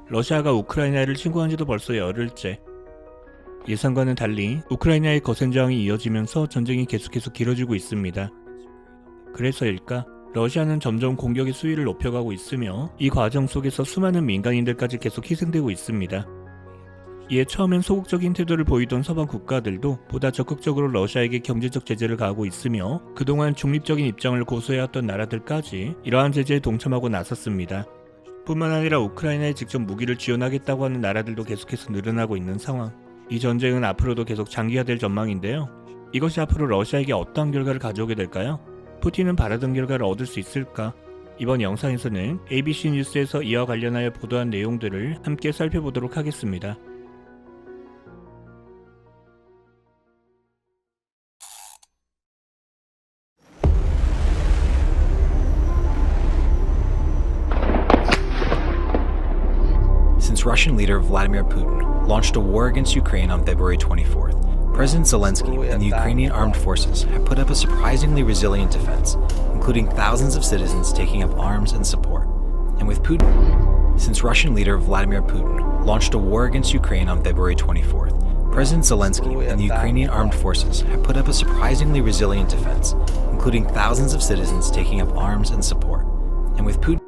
러시아가 우크라이나를 침공한 지도 벌써 열흘째. 예상과는 달리 우크라이나의 거센 저항이 이어지면서 전쟁이 계속해서 길어지고 있습니다. 그래서일까? 러시아는 점점 공격의 수위를 높여가고 있으며 이 과정 속에서 수많은 민간인들까지 계속 희생되고 있습니다. 이에 처음엔 소극적인 태도를 보이던 서방 국가들도 보다 적극적으로 러시아에게 경제적 제재를 가하고 있으며 그동안 중립적인 입장을 고수해왔던 나라들까지 이러한 제재에 동참하고 나섰습니다. 뿐만 아니라 우크라이나에 직접 무기를 지원하겠다고 하는 나라들도 계속해서 늘어나고 있는 상황. 이 전쟁은 앞으로도 계속 장기화될 전망인데요. 이것이 앞으로 러시아에게 어떠한 결과를 가져오게 될까요? 푸틴은 바라던 결과를 얻을 수 있을까? 이번 영상에서는 ABC 뉴스에서 이와 관련하여 보도한 내용들을 함께 살펴보도록 하겠습니다. Since Russian leader Vladimir Putin launched a war against Ukraine on February 24th, President Zelensky and the Ukrainian armed forces have put up a surprisingly resilient defense, including thousands of citizens taking up arms and support. And with Putin, since Russian leader Vladimir Putin launched a war against Ukraine on February 24th, President Zelensky and the Ukrainian armed forces have put up a surprisingly resilient defense, including thousands of citizens taking up arms and support. And with Putin,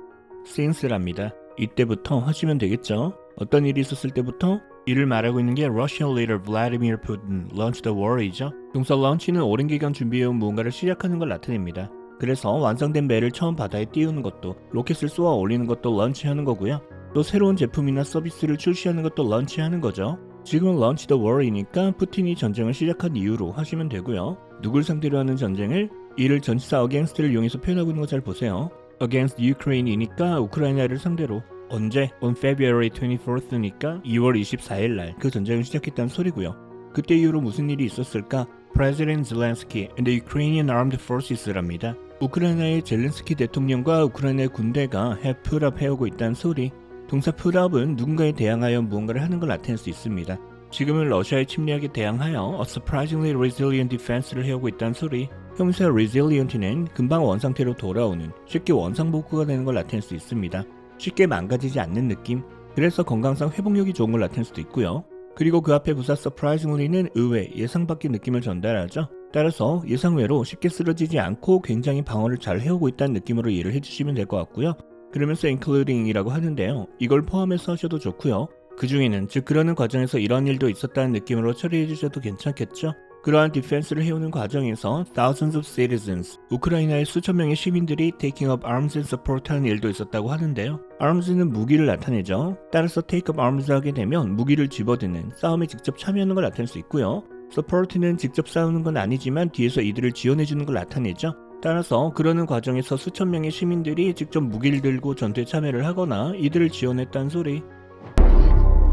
since랍니다. 이때부터 하시면 되겠죠. 어떤 일이 있었을 때부터? 이를 말하고 있는 게 Russian leader Vladimir Putin launched the war이죠. 동사 launch는 오랜 기간 준비해온 무언가를 시작하는 걸 나타냅니다. 그래서 완성된 배를 처음 바다에 띄우는 것도, 로켓을 쏘아 올리는 것도 launch하는 거고요. 또 새로운 제품이나 서비스를 출시하는 것도 launch하는 거죠. 지금은 launch the war이니까 푸틴이 전쟁을 시작한 이유로 하시면 되고요. 누굴 상대로 하는 전쟁을? 이를 전치사 against를 이용해서 표현하고 있는 거 잘 보세요. against Ukraine이니까 우크라이나를 상대로. 언제? on February 24th니까 2월 24일 날 그 전쟁을 시작했다는 소리고요. 그때 이후로 무슨 일이 있었을까? President Zelensky and the Ukrainian Armed Forces랍니다. 우크라이나의 젤렌스키 대통령과 우크라이나의 군대가 have put up 해오고 있다는 소리. 동사 put up은 누군가에 대항하여 무언가를 하는 걸 나타낼 수 있습니다. 지금은 러시아의 침략에 대항하여 a surprisingly resilient defense를 해오고 있다는 소리. 형사 resilient는 금방 원상태로 돌아오는, 쉽게 원상복구가 되는 걸 나타낼 수 있습니다. 쉽게 망가지지 않는 느낌. 그래서 건강상 회복력이 좋은 걸 나타낼 수도 있고요. 그리고 그 앞에 부사 surprisingly는 의외, 예상 밖의 느낌을 전달하죠. 따라서 예상외로 쉽게 쓰러지지 않고 굉장히 방어를 잘 해오고 있다는 느낌으로 이해를 해주시면 될 것 같고요. 그러면서 including이라고 하는데요. 이걸 포함해서 하셔도 좋고요. 그 중에는 즉 그러는 과정에서 이런 일도 있었다는 느낌으로 처리해 주셔도 괜찮겠죠. 그러한 디펜스를 해오는 과정에서 thousands of citizens, 우크라이나의 수천 명의 시민들이 taking up arms and support 하는 일도 있었다고 하는데요. arms는 무기를 나타내죠. 따라서 take up arms 하게 되면 무기를 집어드는, 싸움에 직접 참여하는 걸 나타낼 수 있고요. support는 직접 싸우는 건 아니지만 뒤에서 이들을 지원해주는 걸 나타내죠. 따라서 그러는 과정에서 수천 명의 시민들이 직접 무기를 들고 전투에 참여를 하거나 이들을 지원했다는 소리.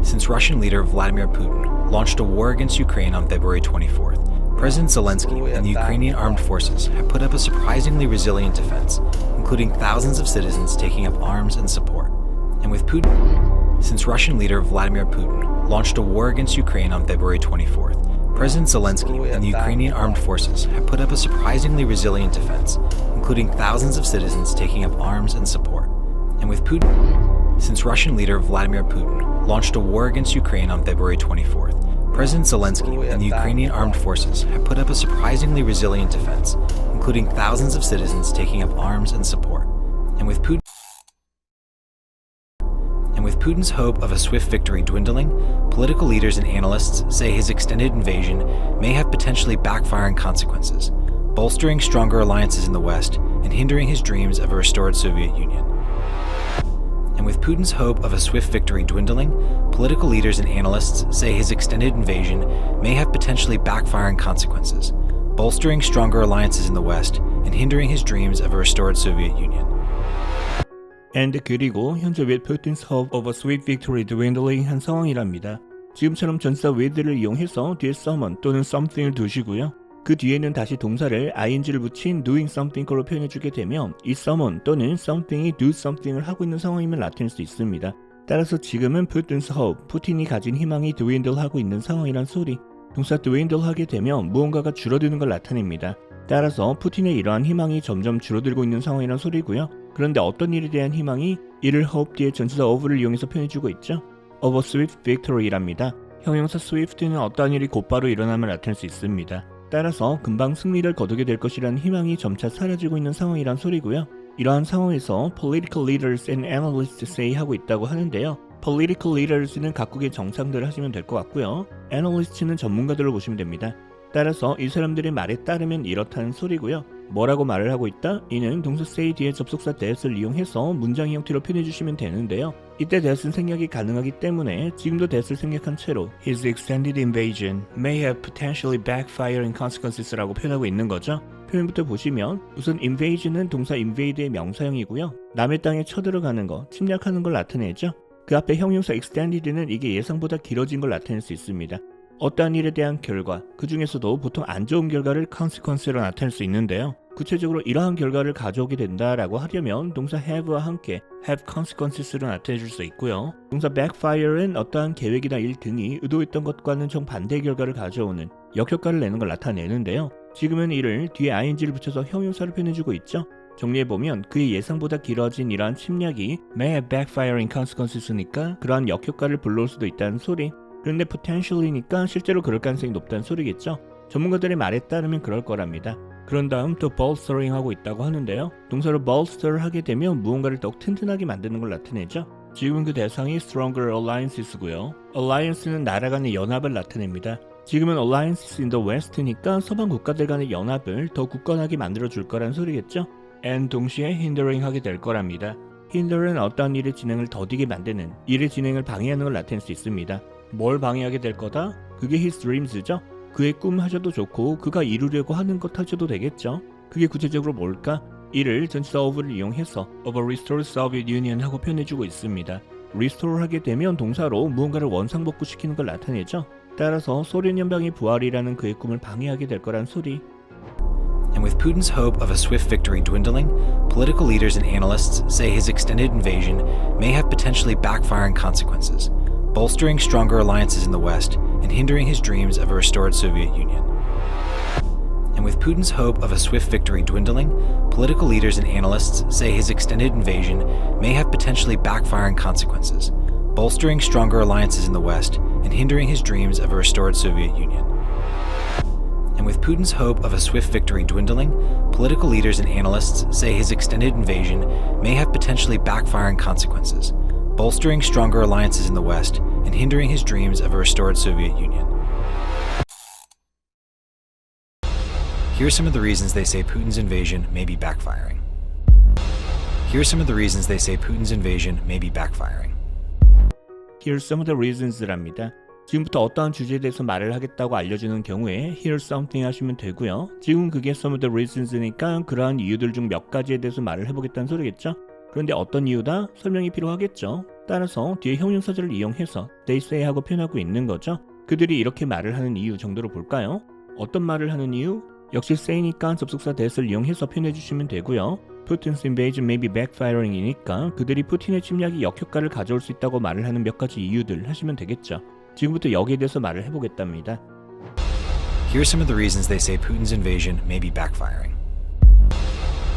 since Russian leader Vladimir Putin launched a war against Ukraine on February 24th, President Zelensky and the Ukrainian armed forces have put up a surprisingly resilient defense, including thousands of citizens taking up arms and support. And with Putin, since Russian leader Vladimir Putin launched a war against Ukraine on February 24th, President Zelensky and the Ukrainian armed forces have put up a surprisingly resilient defense, including thousands of citizens taking up arms and support. And with Putin, since Russian leader Vladimir Putin launched a war against Ukraine on February 24th, President Zelensky and the Ukrainian armed forces have put up a surprisingly resilient defense, including thousands of citizens taking up arms and support. And with Putin's hope of a swift victory dwindling, political leaders and analysts say his extended invasion may have potentially backfiring consequences, bolstering stronger alliances in the West and hindering his dreams of a restored Soviet Union. And with Putin's hope of a swift victory dwindling, political leaders and analysts say his extended invasion may have potentially backfiring consequences, bolstering stronger alliances in the West and hindering his dreams of a restored Soviet Union. And 그리고 현재 with Putin's hope of a swift victory dwindling 한 상황이랍니다. 지금처럼 전사 with를 이용해서 뒤에 someone 또는 something을 두시고요. 그 뒤에는 다시 동사를 ing를 붙인 doing something으로 표현해주게 되면 이 someone 또는 something이 do something을 하고 있는 상황임을 나타낼 수 있습니다. 따라서 지금은 Putin's hope, 푸틴이 가진 희망이 dwindle 하고 있는 상황이란 소리. 동사 dwindle 하게 되면 무언가가 줄어드는 걸 나타냅니다. 따라서 푸틴의 이러한 희망이 점점 줄어들고 있는 상황이란 소리고요. 그런데 어떤 일에 대한 희망이 이를 hope 뒤에 전치사 of를 이용해서 표현해주고 있죠. of a swift victory랍니다. 형용사 swift는 어떠한 일이 곧바로 일어남을 나타낼 수 있습니다. 따라서 금방 승리를 거두게 될 것이라는 희망이 점차 사라지고 있는 상황이란 소리고요. 이러한 상황에서 political leaders and analysts say 하고 있다고 하는데요. political leaders는 각국의 정상들을 하시면 될 것 같고요. analyst는 전문가들을 보시면 됩니다. 따라서 이 사람들의 말에 따르면 이렇다는 소리고요. 뭐라고 말을 하고 있다? 이는 동사 say 뒤에 접속사 that을 이용해서 문장 형태로 표현해주시면 되는데요. 이때 that은 생략이 가능하기 때문에 지금도 that을 생략한 채로 His extended invasion may have potentially backfiring consequences라고 표현하고 있는 거죠. 표현부터 보시면 우선 invasion은 동사 invade의 명사형이고요. 남의 땅에 쳐들어가는 거, 침략하는 걸 나타내죠. 그 앞에 형용사 extended는 이게 예상보다 길어진 걸 나타낼 수 있습니다. 어떠한 일에 대한 결과, 그 중에서도 보통 안 좋은 결과를 consequence로 나타낼 수 있는데요. 구체적으로 이러한 결과를 가져오게 된다라고 하려면 동사 have와 함께 have consequences로 나타내 줄 수 있고요. 동사 backfire는 어떠한 계획이나 일 등이 의도했던 것과는 정반대의 결과를 가져오는 역효과를 내는 걸 나타내는데요. 지금은 이를 뒤에 ing를 붙여서 형용사를 표현해주고 있죠. 정리해보면 그의 예상보다 길어진 이러한 침략이 may have backfiring consequences니까 그러한 역효과를 불러올 수도 있다는 소리. 그런데 potentially니까 실제로 그럴 가능성이 높다는 소리겠죠. 전문가들의 말에 따르면 그럴 거랍니다. 그런 다음 또 bolstering 하고 있다고 하는데요. 동사로 bolster 하게 되면 무언가를 더욱 튼튼하게 만드는 걸 나타내죠. 지금은 그 대상이 stronger alliances고요. alliance는 나라 간의 연합을 나타냅니다. 지금은 alliances in the west니까 서방 국가들 간의 연합을 더 굳건하게 만들어 줄 거란 소리겠죠. and 동시에 hindering 하게 될 거랍니다. hinder은 어떠한 일의 진행을 더디게 만드는, 일의 진행을 방해하는 걸 나타낼 수 있습니다. 뭘 방해하게 될 거다? 그게 his dreams죠. 그의 꿈 하셔도 좋고 그가 이루려고 하는 것 하셔도 되겠죠. 그게 구체적으로 뭘까? 이를 전치사 of를 이용해서 of a restored Soviet Union 하고 표현해주고 있습니다. restore 하게 되면 동사로 무언가를 원상복구시키는 걸 나타내죠. 따라서 소련 연방의 부활이라는 그의 꿈을 방해하게 될 거란 소리. And with Putin's hope of a swift victory dwindling, political leaders and analysts say his extended invasion may have potentially backfiring consequences, bolstering stronger alliances in the West and hindering his dreams of a restored Soviet Union. And with Putin's hope of a swift victory dwindling, political leaders and analysts say his extended invasion may have potentially backfiring consequences, bolstering stronger alliances in the West and hindering his dreams of a restored Soviet Union. And with Putin's hope of a swift victory dwindling, political leaders and analysts say his extended invasion may have potentially backfiring consequences, bolstering stronger alliances in the West and hindering his dreams of a restored Soviet Union. Here are some of the reasons they say Putin's invasion may be backfiring. Here are some of the reasons they say Putin's invasion may be backfiring. Here's some of the reasons랍니다. 지금부터 어떠한 주제에 대해서 말을 하겠다고 알려주는 경우에 here's something 하시면 되고요. 지금 그게 some of the reasons니까 그러한 이유들 중 몇 가지에 대해서 말을 해보겠다는 소리겠죠. 그런데 어떤 이유다? 설명이 필요하겠죠. 따라서 뒤에 형용사절을 이용해서 they say 하고 표현하고 있는 거죠. 그들이 이렇게 말을 하는 이유 정도로 볼까요? 어떤 말을 하는 이유? 역시 say니까 접속사 that을 이용해서 표현해 주시면 되고요. Putin's invasion may be backfiring이니까 그들이 푸틴의 침략이 역효과를 가져올 수 있다고 말을 하는 몇 가지 이유들 하시면 되겠죠. 지금부터 여기에 대해서 말을 해보겠답니다. Here are some of the reasons they say Putin's invasion may be backfiring.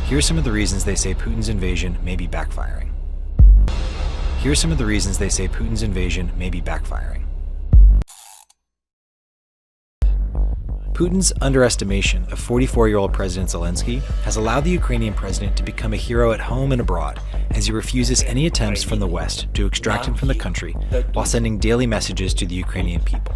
Here are some of the reasons they say Putin's invasion may be backfiring. Here are some of the reasons they say Putin's invasion may be backfiring. Putin's underestimation of 44-year-old President Zelensky has allowed the Ukrainian president to become a hero at home and abroad as he refuses any attempts from the West to extract him from the country while sending daily messages to the Ukrainian people.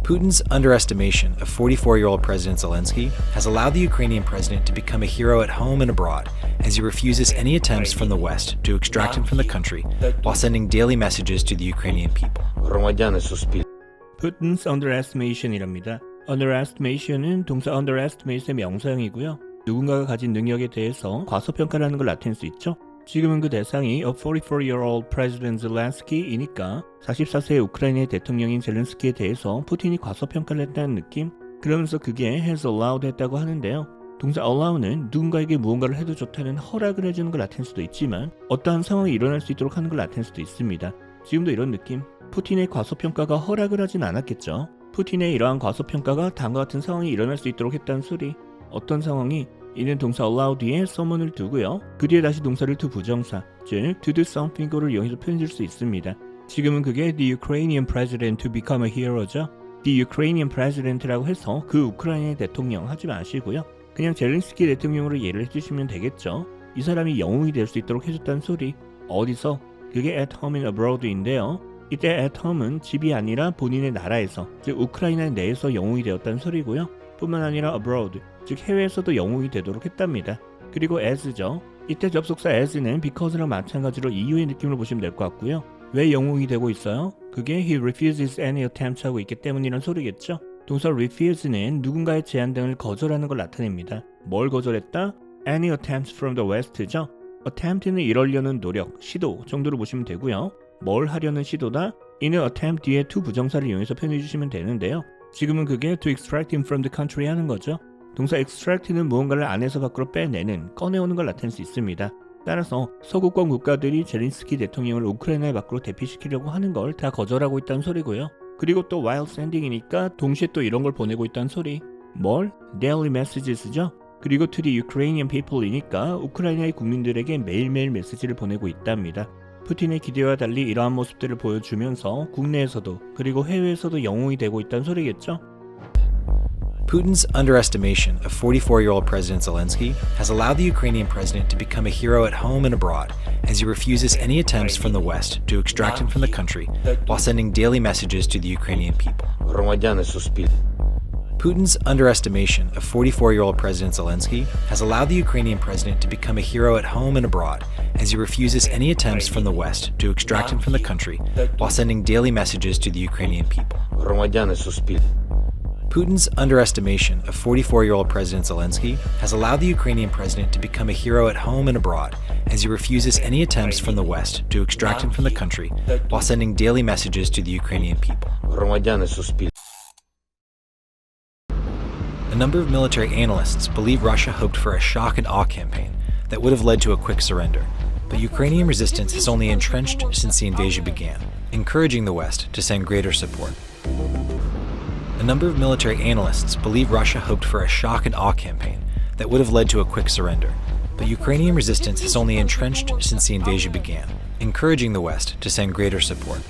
Putin's underestimation of 44-year-old President Zelensky has allowed the Ukrainian president to become a hero at home and abroad as he refuses any attempts from the West to extract him from the country while sending daily messages to the Ukrainian people. Putin's underestimation이랍니다. underestimation은 동사 underestimate의 명사형이고요. 누군가가 가진 능력에 대해서 과소평가라는 걸 나타낼 수 있죠. 지금은 그 대상이 a 44-year-old President Zelensky이니까 44세의 우크라이나의 대통령인 젤렌스키에 대해서 푸틴이 과소평가를 했다는 느낌? 그러면서 그게 has allowed 했다고 하는데요. 동사 allow는 누군가에게 무언가를 해도 좋다는 허락을 해주는 걸 나타낼 수도 있지만 어떠한 상황이 일어날 수 있도록 하는 걸 나타낼 수도 있습니다. 지금도 이런 느낌? 푸틴의 과소평가가 허락을 하진 않았겠죠. 푸틴의 이러한 과소평가가 다음과 같은 상황이 일어날 수 있도록 했다는 소리. 어떤 상황이 이는 동사 allow 뒤에 someone을 두고요. 그 뒤에 다시 동사를 to 부정사, 즉 to do something을 이용해서 표현해줄 수 있습니다. 지금은 그게 the Ukrainian president to become a hero죠. the Ukrainian president라고 해서 그 우크라이나의 대통령 하지 마시고요. 그냥 젤렌스키 대통령으로 예를 해주시면 되겠죠. 이 사람이 영웅이 될 수 있도록 해줬다는 소리. 어디서? 그게 at home and abroad인데요. 이때 at home은 집이 아니라 본인의 나라에서, 즉 우크라이나 내에서 영웅이 되었다는 소리고요. 뿐만 아니라 abroad, 즉 해외에서도 영웅이 되도록 했답니다. 그리고 as죠. 이때 접속사 as는 because랑 마찬가지로 이유의 느낌으로 보시면 될 것 같고요. 왜 영웅이 되고 있어요? 그게 he refuses any attempt 하고 있기 때문이란 소리겠죠. 동사 refuse는 누군가의 제안 등을 거절하는 걸 나타냅니다. 뭘 거절했다? any attempts from the west죠. attempt는 이러려는 노력, 시도 정도로 보시면 되고요. 뭘 하려는 시도다? 이는 attempt 뒤에 to 부정사를 이용해서 표현해 주시면 되는데요. 지금은 그게 to extract him from the country 하는 거죠. 동사 extract는 무언가를 안에서 밖으로 빼내는, 꺼내오는 걸 나타낼 수 있습니다. 따라서 서구권 국가들이 젤렌스키 대통령을 우크라이나 밖으로 대피시키려고 하는 걸 다 거절하고 있다는 소리고요. 그리고 또 while sending이니까 동시에 또 이런 걸 보내고 있다는 소리. 뭘? daily messages죠. 그리고 to the Ukrainian people이니까 우크라이나의 국민들에게 매일매일 메시지를 보내고 있답니다. 푸틴의 기대와 달리 이러한 모습들을 보여주면서 국내에서도 그리고 해외에서도 영웅이 되고 있다는 소리겠죠. Putin's underestimation of 44-year-old President Zelensky has allowed the Ukrainian president to become a hero at home and abroad, as he refuses any attempts from the West to extract him from the country while sending daily messages to the Ukrainian people. Putin's underestimation of 44-year-old President Zelensky has allowed the Ukrainian president to become a hero at home and abroad, as he refuses any attempts from the West to extract him from the country while sending daily messages to the Ukrainian people. Putin's underestimation of 44-year-old President Zelensky has allowed the Ukrainian president to become a hero at home and abroad, as he refuses any attempts from the West to extract him from the country while sending daily messages to the Ukrainian people. A number of military analysts believe Russia hoped for a shock and awe campaign that would have led to a quick surrender, but Ukrainian resistance has only entrenched since the invasion began, encouraging the West to send greater support. A number of military analysts believe Russia hoped for a shock and awe campaign that would have led to a quick surrender, but Ukrainian resistance has only entrenched since the invasion began, encouraging the West to send greater support.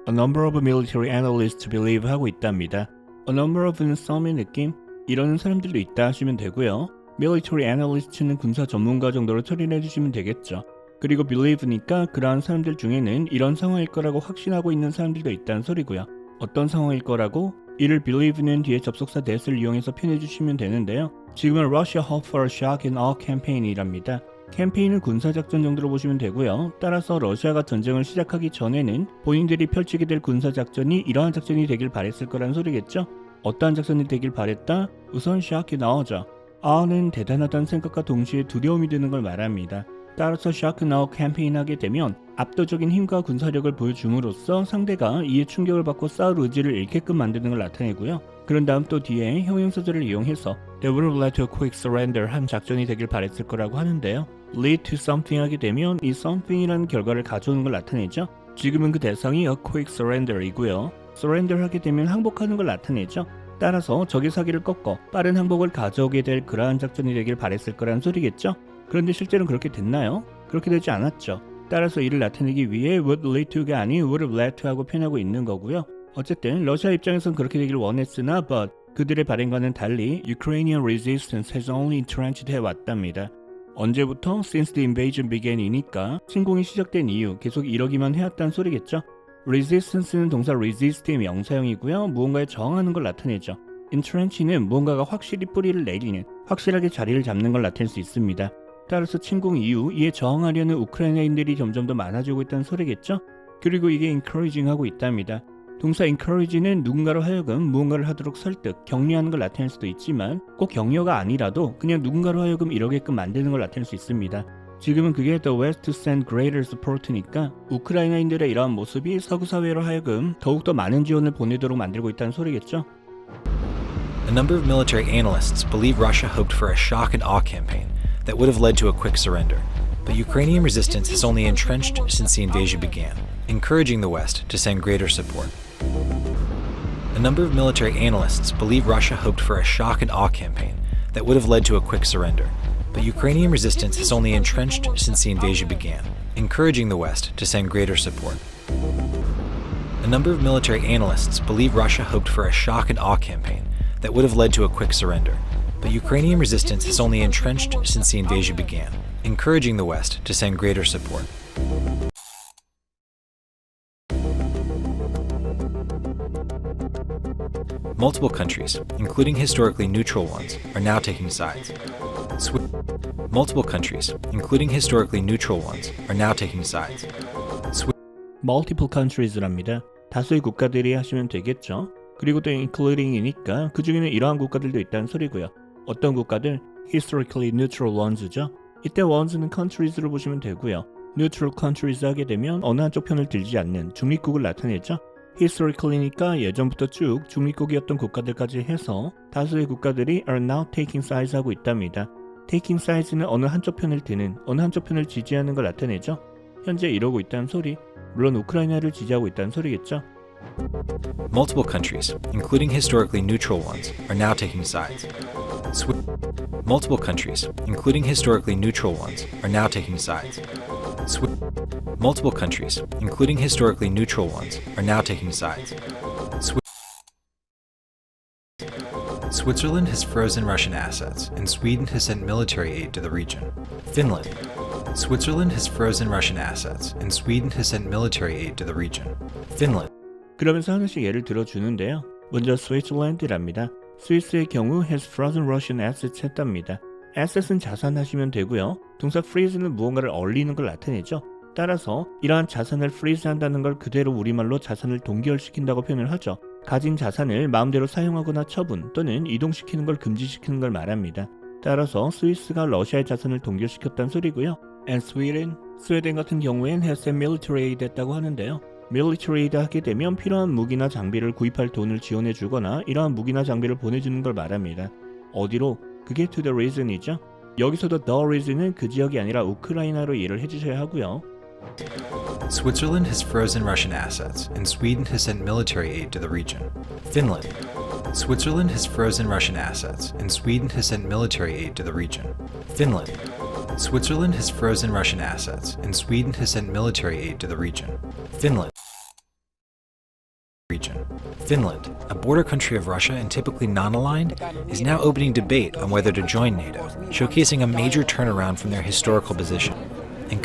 A number of military analysts believe 하고 있답니다. A number of는 some의 느낌? 이러는 사람들도 있다 하시면 되고요. Military analyst는 군사 전문가 정도로 처리를 해주시면 되겠죠. 그리고 believe니까 그러한 사람들 중에는 이런 상황일 거라고 확신하고 있는 사람들도 있다는 소리고요. 어떤 상황일 거라고? 이를 believe는 뒤에 접속사 that을 이용해서 표현해 주시면 되는데요. 지금은 Russia hoped for a shock and awe campaign이랍니다. 캠페인은 군사작전 정도로 보시면 되고요. 따라서 러시아가 전쟁을 시작하기 전에는 본인들이 펼치게 될 군사작전이 이러한 작전이 되길 바랬을 거란 소리겠죠. 어떠한 작전이 되길 바랬다? 우선 shock and awe죠. awe는 대단하다는 생각과 동시에 두려움이 드는 걸 말합니다. 따라서 shock and awe 캠페인 하게 되면 압도적인 힘과 군사력을 보여줌으로써 상대가 이에 충격을 받고 싸울 의지를 잃게끔 만드는 걸 나타내고요. 그런 다음 또 뒤에 형용사절을 이용해서 That would have led to a quick surrender 한 작전이 되길 바랬을 거라고 하는데요. lead to something 하게 되면 이 something이라는 결과를 가져오는 걸 나타내죠. 지금은 그 대상이 a quick surrender이고요. surrender 하게 되면 항복하는 걸 나타내죠. 따라서 적의 사기를 꺾어 빠른 항복을 가져오게 될 그러한 작전이 되길 바랬을 거라는 소리겠죠. 그런데 실제로는 그렇게 됐나요? 그렇게 되지 않았죠. 따라서 이를 나타내기 위해 would lead to가 아닌 would have led to 하고 표현하고 있는 거고요. 어쨌든 러시아 입장에선 그렇게 되길 원했으나 but 그들의 발행과는 달리 Ukrainian resistance has only entrenched 해왔답니다. 언제부터? Since the invasion began이니까 침공이 시작된 이후 계속 이러기만 해왔다는 소리겠죠. Resistance는 동사 resist의 명사형이고요. 무언가에 저항하는 걸 나타내죠. Entrench는 무언가가 확실히 뿌리를 내리는, 확실하게 자리를 잡는 걸 나타낼 수 있습니다. 따라서 침공 이후 이에 저항하려는 우크라이나인들이 점점 더 많아지고 있다는 소리겠죠. 그리고 이게 encouraging 하고 있답니다. 동사 encourage는 누군가로 하여금 무언가를 하도록 설득, 격려하는 걸 나타낼 수도 있지만 꼭 격려가 아니라도 그냥 누군가로 하여금 이러게끔 만드는 걸 나타낼 수 있습니다. 지금은 그게 the West to send greater support니까 우크라이나인들의 이러한 모습이 서구 사회로 하여금 더욱더 많은 지원을 보내도록 만들고 있다는 소리겠죠. A number of military analysts believe Russia hoped for a shock and awe campaign that would have led to a quick surrender, but Ukrainian resistance has only entrenched since the invasion began, encouraging the West to send greater support. A number of military analysts believe Russia hoped for a shock and awe campaign that would have led to a quick surrender. But Ukrainian resistance has only entrenched since the invasion began, encouraging the West to send greater support. A number of military analysts believe Russia hoped for a shock and awe campaign that would have led to a quick surrender. But Ukrainian resistance has only entrenched since the invasion began, encouraging the West to send greater support. Multiple countries, including historically neutral ones, are now taking sides. Multiple countries, including historically neutral ones, are now taking sides. multiple countries랍니다. 다수의 국가들이 하시면 되겠죠. 그리고 또 including이니까 그 중에는 이러한 국가들도 있다는 소리고요. 어떤 국가들? historically neutral ones죠. 이때 ones는 countries로 보시면 되고요. neutral countries 하게 되면 어느 한쪽 편을 들지 않는 중립국을 나타내죠. historically니까 예전부터 쭉 중립국이었던 국가들까지 해서 다수의 국가들이 are now taking sides 하고 있답니다. taking sides는 어느 한쪽 편을 드는, 어느 한쪽 편을 지지하는 걸 나타내죠. 현재 이러고 있다는 소리, 물론 우크라이나를 지지하고 있다는 소리겠죠. Multiple countries, including historically neutral ones, are now taking sides. Multiple countries, including historically neutral ones, are now taking sides. Multiple countries, including historically neutral ones, are now taking sides. Switzerland has frozen Russian assets, and Sweden has sent military aid to the region. Finland. Switzerland has frozen Russian assets, and Sweden has sent military aid to the region. Finland. 그러면서 하나씩 예를 들어주는데요. 먼저 스위스랜드랍니다. 스위스의 경우 has frozen Russian assets 했답니다. asset은 자산 하시면 되고요. 동사 freeze는 무언가를 얼리는 걸 나타내죠. 따라서 이러한 자산을 freeze 한다는 걸 그대로 우리말로 자산을 동결시킨다고 표현을 하죠. 가진 자산을 마음대로 사용하거나 처분 또는 이동시키는 걸 금지시키는 걸 말합니다. 따라서 스위스가 러시아의 자산을 동결시켰다는 소리고요. And Sweden, 스웨덴 같은 경우엔 has sent military aid 했다고 하는데요. military aid 하게 되면 필요한 무기나 장비를 구입할 돈을 지원해 주거나 이러한 무기나 장비를 보내주는 걸 말합니다. 어디로? 그게 to the region이죠. 여기서도 the region은 그 지역이 아니라 우크라이나로 이해를 해주셔야 하고요. Switzerland has frozen Russian assets, and Sweden has sent military aid to the region. Finland. Switzerland has frozen Russian assets, and Sweden has sent military aid to the region. Finland. Switzerland has frozen Russian assets, and Sweden has sent military aid to the region. Finland. Finland, a border country of Russia and typically non-aligned, is now opening debate on whether to join NATO, showcasing a major turnaround from their historical position. And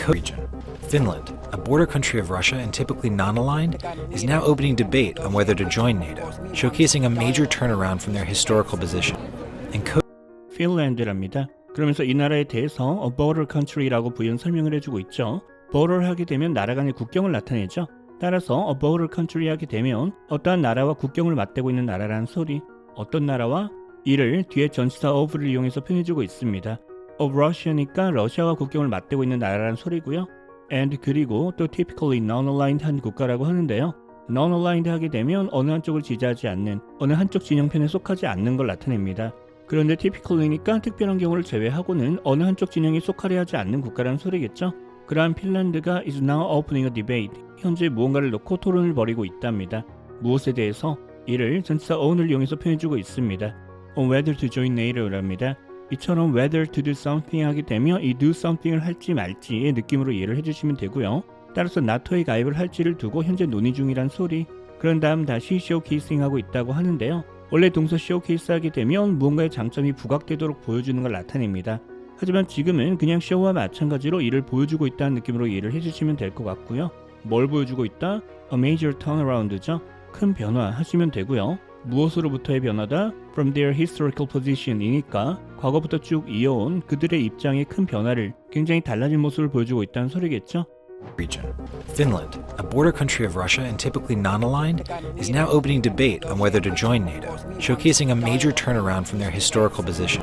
Finland, a border country of Russia and typically non-aligned, is now opening debate on whether to join NATO, showcasing a major turnaround from their historical position. And 핀란드랍니다. 그러면서 이 나라에 대해서 a border country라고 부연 설명을 해주고 있죠. border 하게 되면 나라 간의 국경을 나타내죠. 따라서 a border country 하게 되면 어떠한 나라와 국경을 맞대고 있는 나라라는 소리, 어떤 나라와 이를 뒤에 전치사 of를 이용해서 표현해주고 있습니다. of Russia니까 러시아와 국경을 맞대고 있는 나라라는 소리고요. and 그리고 또 typically non-aligned 한 국가라고 하는데요. non-aligned 하게 되면 어느 한쪽을 지지하지 않는, 어느 한쪽 진영편에 속하지 않는 걸 나타냅니다. 그런데 typically니까 특별한 경우를 제외하고는 어느 한쪽 진영에 속하려 하지 않는 국가라는 소리겠죠. 그러한 핀란드가 is now opening a debate. 현재 무언가를 놓고 토론을 벌이고 있답니다. 무엇에 대해서? 이를 전치사 on을 이용해서 표현해주고 있습니다. on whether to join NATO랍니다. 이처럼 whether to do something 하게 되면 이 do something을 할지 말지의 느낌으로 이해를 해주시면 되고요. 따라서 나토에 가입을 할지를 두고 현재 논의 중이란 소리. 그런 다음 다시 showcasing 하고 있다고 하는데요. 원래 동사 showcase 하게 되면 무언가의 장점이 부각되도록 보여주는 걸 나타냅니다. 하지만 지금은 그냥 show와 마찬가지로 이를 보여주고 있다는 느낌으로 이해를 해주시면 될 것 같고요. 뭘 보여주고 있다? A major turnaround죠. 큰 변화 하시면 되고요. 무엇으로부터의 변화다? From their historical position이니까 과거부터 쭉 이어온 그들의 입장의 큰 변화를 굉장히 달라진 모습을 보여주고 있다는 소리겠죠. Region. Finland, a border country of Russia and typically non-aligned, is now opening debate on whether to join NATO, showcasing a major turnaround from their historical position.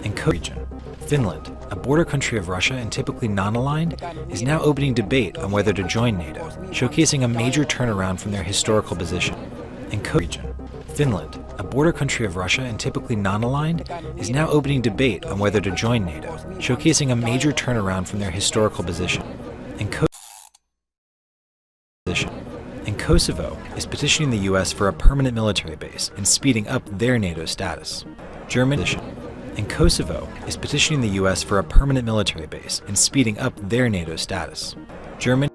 And region. Finland, a border country of Russia and typically non-aligned, is now opening debate on whether to join NATO, showcasing a major turnaround from their historical position. And region. Finland, a border country of Russia and typically non-aligned, is now opening debate on whether to join NATO, showcasing a major turnaround from their historical position. And Kosovo is petitioning the US for a permanent military base and speeding up their NATO status. Germany and Kosovo is petitioning the US for a permanent military base and speeding up their NATO status. Germany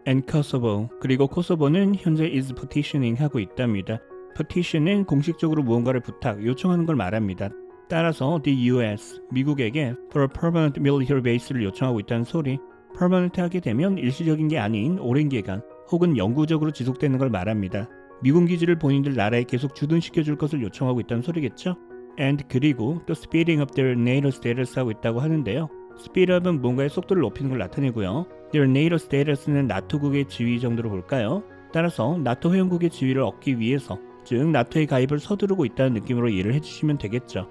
and Kosovo, 그리고 코소보는 현재 is petitioning 하고 있답니다. petition은 공식적으로 무언가를 부탁, 요청하는 걸 말합니다. 따라서 the US, 미국에게 for a permanent military base를 요청하고 있다는 소리, permanent 하게 되면 일시적인 게 아닌 오랜 기간 혹은 영구적으로 지속되는 걸 말합니다. 미군 기지를 본인들 나라에 계속 주둔시켜줄 것을 요청하고 있다는 소리겠죠? and 그리고 또 speeding up their NATO status 하고 있다고 하는데요. speed up은 뭔가의 속도를 높이는 걸 나타내고요. their NATO status는 나토국의 지위 정도로 볼까요? 따라서 나토 회원국의 지위를 얻기 위해서, 즉 나토에 가입을 서두르고 있다는 느낌으로 이해를 해주시면 되겠죠.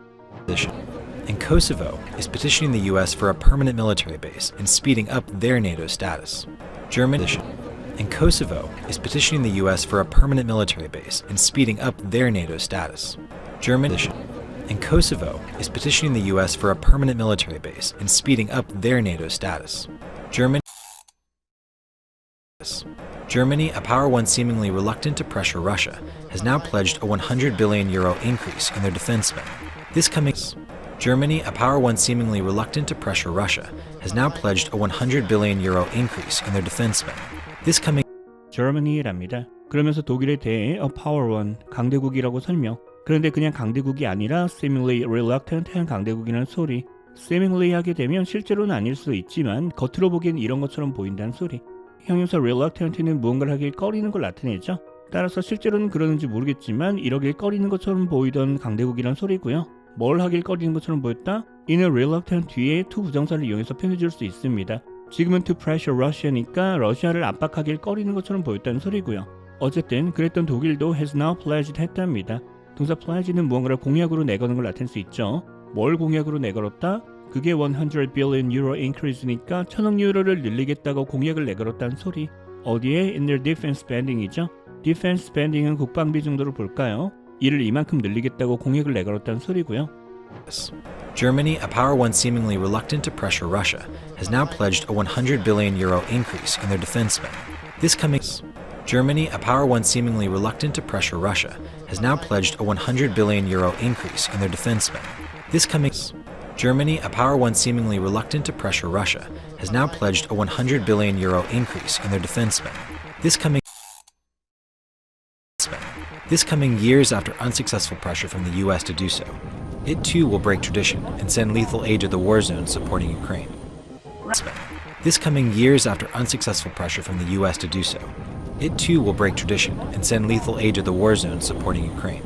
and Kosovo is petitioning the US for a permanent military base and speeding up their NATO status. Germany and Kosovo is petitioning the US for a permanent military base and speeding up their NATO status. Germany and Kosovo is petitioning the US for a permanent military base and speeding up their NATO status. Germany, a power once seemingly reluctant to pressure Russia, has now pledged a €100 billion increase in their defense spending. Germany, a power once seemingly reluctant to pressure Russia, has now pledged a €100 billion increase in their defense spending. This coming Germany랍니다. 그러면서 독일에 대해 a power one, 강대국이라고 설명. 그런데 그냥 강대국이 아니라 seemingly reluctant 한 강대국이라는 소리. seemingly 하게 되면 실제로는 아닐 수도 있지만 겉으로 보기엔 이런 것처럼 보인다는 소리. 형용사 reluctant는 무언가를 하길 꺼리는 걸 나타내죠. 따라서 실제로는 그러는지 모르겠지만 이러길 꺼리는 것처럼 보이던 강대국이란 소리고요. 뭘 하길 꺼리는 것처럼 보였다? 이는 reluctant 뒤에 to 부정사를 이용해서 표현해줄 수 있습니다. 지금은 to pressure Russia니까 러시아를 압박하길 꺼리는 것처럼 보였다는 소리고요. 어쨌든 그랬던 독일도 has now pledged 했답니다. 동사 pledge는 무언가를 공약으로 내거는 걸 나타낼 수 있죠. 뭘 공약으로 내걸었다? 그게 100 billion euro increase니까 1000억 유로를 늘리겠다고 공약을 내걸었다는 소리. 어디에? in their defense spending이죠. defense spending은 국방비 정도로 볼까요? 이를 이만큼 늘리겠다고 공약을 내걸었다는 소리고요. Germany, a power once seemingly reluctant to pressure Russia, has now pledged a €100 billion increase in their defense spending. Germany, a power once seemingly reluctant to pressure Russia, has now pledged a €100 billion increase in their defense spending. Germany, a power once seemingly reluctant to pressure Russia, has now pledged a €100 billion increase in their defense spending. This coming years after unsuccessful pressure from the US to do so. It too will break tradition and send lethal aid to the war zones supporting Ukraine. This coming years after unsuccessful pressure from the US to do so. It too will break tradition and send lethal aid to the war zones supporting Ukraine.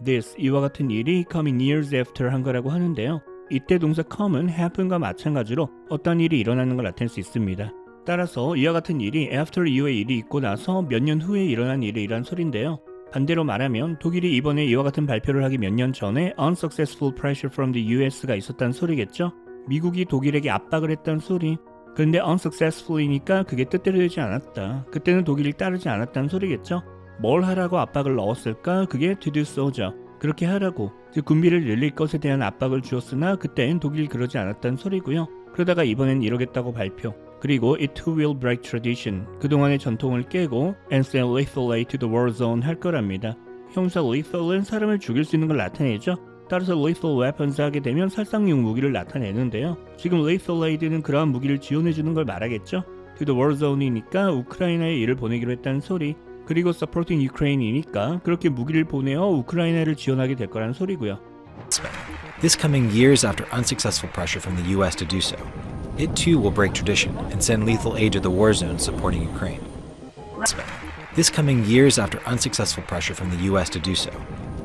This, 이와 같은 일이 coming years after 한 거라고 하는데요. 이때 동사 come은 happen과 마찬가지로 어떤 일이 일어나는 걸 나타낼 수 있습니다. 따라서 이와 같은 일이 after 이후의 일이 있고 나서 몇 년 후에 일어난 일이란 소린데요. 반대로 말하면 독일이 이번에 이와 같은 발표를 하기 몇 년 전에 unsuccessful pressure from the US가 있었다는 소리겠죠. 미국이 독일에게 압박을 했다는 소리. 그런데 unsuccessful이니까 그게 뜻대로 되지 않았다. 그때는 독일이 따르지 않았다는 소리겠죠. 뭘 하라고 압박을 넣었을까? 그게 to do so죠. 그렇게 하라고, 즉 군비를 늘릴 것에 대한 압박을 주었으나 그때는 독일이 그러지 않았다는 소리고요. 그러다가 이번엔 이러겠다고 발표. 그리고 it too will break tradition, 그동안의 전통을 깨고 and send lethal aid to the war zone 할 거랍니다. 형사 lethal은 사람을 죽일 수 있는 걸 나타내죠. 따라서 lethal weapons 하게 되면 살상용 무기를 나타내는데요. 지금 lethal aid는 그러한 무기를 지원해주는 걸 말하겠죠. to the war zone이니까 우크라이나에 이를 보내기로 했다는 소리. 그리고 supporting Ukraine이니까 그렇게 무기를 보내어 우크라이나를 지원하게 될 거라는 소리고요. This coming years after unsuccessful pressure from the US to do so. It too will break tradition and send lethal aid to the war zones supporting Ukraine. This coming years after unsuccessful pressure from the US to do so.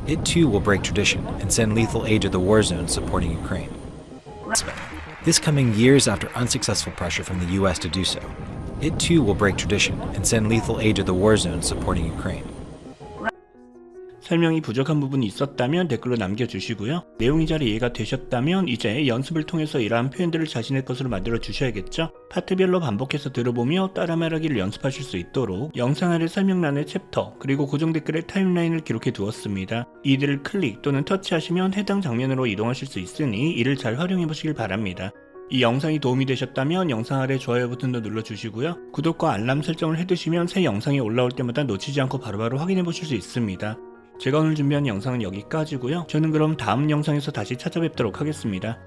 It too will break tradition and send lethal aid to the war zones supporting Ukraine. This coming years after unsuccessful pressure from the US to do so. It too will break tradition and send lethal aid to the war zones supporting Ukraine. 설명이 부족한 부분이 있었다면 댓글로 남겨주시고요. 내용이 잘 이해가 되셨다면 이제 연습을 통해서 이러한 표현들을 자신의 것으로 만들어 주셔야겠죠. 파트별로 반복해서 들어보며 따라 말하기를 연습하실 수 있도록 영상 아래 설명란에 챕터 그리고 고정 댓글에 타임라인을 기록해 두었습니다. 이들을 클릭 또는 터치하시면 해당 장면으로 이동하실 수 있으니 이를 잘 활용해 보시길 바랍니다. 이 영상이 도움이 되셨다면 영상 아래 좋아요 버튼도 눌러주시고요. 구독과 알람 설정을 해두시면 새 영상이 올라올 때마다 놓치지 않고 바로바로 확인해 보실 수 있습니다. 제가 오늘 준비한 영상은 여기까지고요. 저는 그럼 다음 영상에서 다시 찾아뵙도록 하겠습니다.